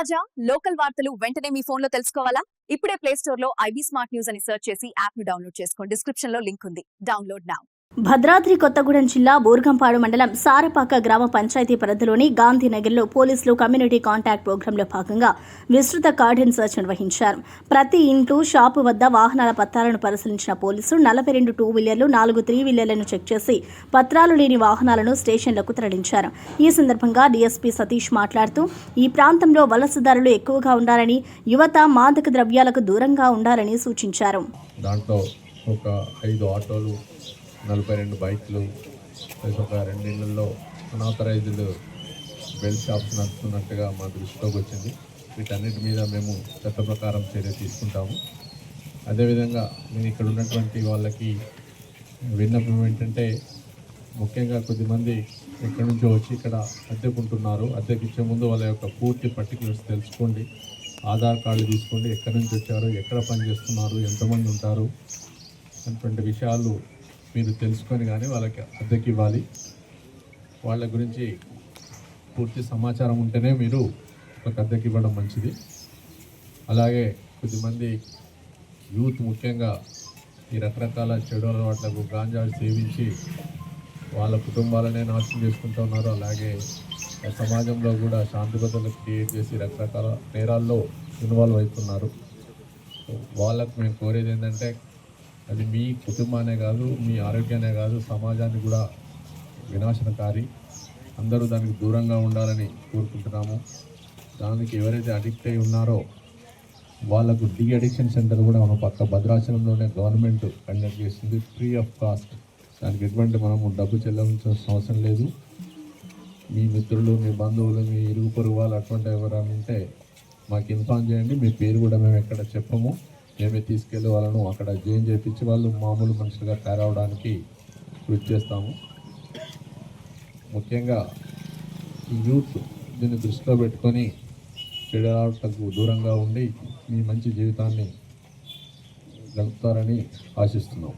తాజా లోకల్ వార్తలు వెంటనే మీ ఫోన్లో తెలుసుకోవాలా? ఇప్పుడే ప్లే స్టోర్ లో ఐబీ స్మార్ట్ న్యూస్ అని సెర్చ్ చేసి యాప్ ను డౌన్లోడ్ చేసుకోండి. డిస్క్రిప్షన్ లో లింక్ ఉంది. Download now. భద్రాద్రి కొత్తగూడెం జిల్లా బూర్గంపాడు మండలం సారపాక గ్రామ పంచాయతీ పరిధిలోని గాంధీనగర్లో పోలీసులు కమ్యూనిటీ కాంటాక్ట్ ప్రోగ్రాంలో భాగంగా విస్తృత కార్డన్ సెర్చ్ నిర్వహించారు. ప్రతి ఇంట్లో షాపు వద్ద వాహనాల పత్రాలను పరిశీలించిన పోలీసులు 42 టూ వీలర్లు 4 త్రీ వీలర్లను చెక్ చేసి పత్రాలు లేని వాహనాలను స్టేషన్లకు తరలించారు. ఈ సందర్భంగా డీఎస్పీ సతీష్ మాట్లాడుతూ ఈ ప్రాంతంలో వలసదారులు ఎక్కువగా ఉండాలని, యువత మాదక ద్రవ్యాలకు దూరంగా ఉండాలని సూచించారు. దాంట్లో ఒక 5 ఆటోలు, 42 బైక్లు, ఒక 2 ఇళ్లలో అనాథరైజ్డ్ బెల్ట్ షాప్స్ నడుస్తున్నట్టుగా మా దృష్టిలోకి వచ్చింది. వీటన్నిటి మీద మేము చట్ట ప్రకారం చర్య తీసుకుంటాము. అదేవిధంగా నేను ఇక్కడ ఉన్నటువంటి వాళ్ళకి విన్నపం ఏంటంటే, ముఖ్యంగా కొద్దిమంది ఎక్కడి నుంచో వచ్చి ఇక్కడ అద్దెకుంటున్నారు. అద్దెకిచ్చే ముందు వాళ్ళ యొక్క పూర్తి పర్టికులర్స్ తెలుసుకోండి. ఆధార్ కార్డు తీసుకోండి, ఎక్కడి నుంచి వచ్చారు, ఎక్కడ పని చేస్తున్నారు, ఎంతమంది ఉంటారు అటువంటి విషయాలు మీరు తెలుసుకొని కానీ వాళ్ళకి అద్దెకి ఇవ్వాలి. వాళ్ళ గురించి పూర్తి సమాచారం ఉంటేనే మీరు ఒక అద్దెకి ఇవ్వడం మంచిది. అలాగే కొద్దిమంది యూత్ ముఖ్యంగా ఈ రకరకాల చెడు అలవాట్లకు గాంజాలు సేవించి వాళ్ళ కుటుంబాలనే నాశనం చేసుకుంటూ ఉన్నారు. అలాగే సమాజంలో కూడా శాంతి భద్రతలు క్రియేట్ చేసి రకరకాల నేరాల్లో ఇన్వాల్వ్ అవుతున్నారు. వాళ్ళకు మేము కోరేది ఏంటంటే, అది మీ కుటుంబానే కాదు, మీ ఆరోగ్యానే కాదు, సమాజాన్ని కూడా వినాశనకారి. అందరూ దానికి దూరంగా ఉండాలని కోరుకుంటున్నాము. దానికి ఎవరైతే అడిక్ట్ అయి ఉన్నారో వాళ్ళకు డీ అడిక్షన్ సెంటర్ కూడా మనం పక్క భద్రాచలంలోనే గవర్నమెంట్ కండక్ట్ చేసింది, ఫ్రీ ఆఫ్ కాస్ట్. దానికి ఎటువంటి మనము డబ్బు చెల్లించాల్సిన అవసరం లేదు. మీ మిత్రులు, మీ బంధువులు, మీ ఇరుగు పొరుగు వాళ్ళు అటువంటి ఎవరైనా ఉంటే మాకు ఇన్ఫార్మ్ చేయండి. మీ పేరు కూడా మేము ఎక్కడ చెప్పము. మేమే తీసుకెళ్ళి వాళ్ళను అక్కడ జాయిన్ చేయించి వాళ్ళు మామూలు మనుషులుగా తయారవడానికి కృషి చేస్తాము. ముఖ్యంగా ఈ యూత్ దీన్ని దృష్టిలో పెట్టుకొని చెడు అలవాట్లకు దూరంగా ఉండి మీ మంచి జీవితాన్ని గడుపుతారని ఆశిస్తున్నాం.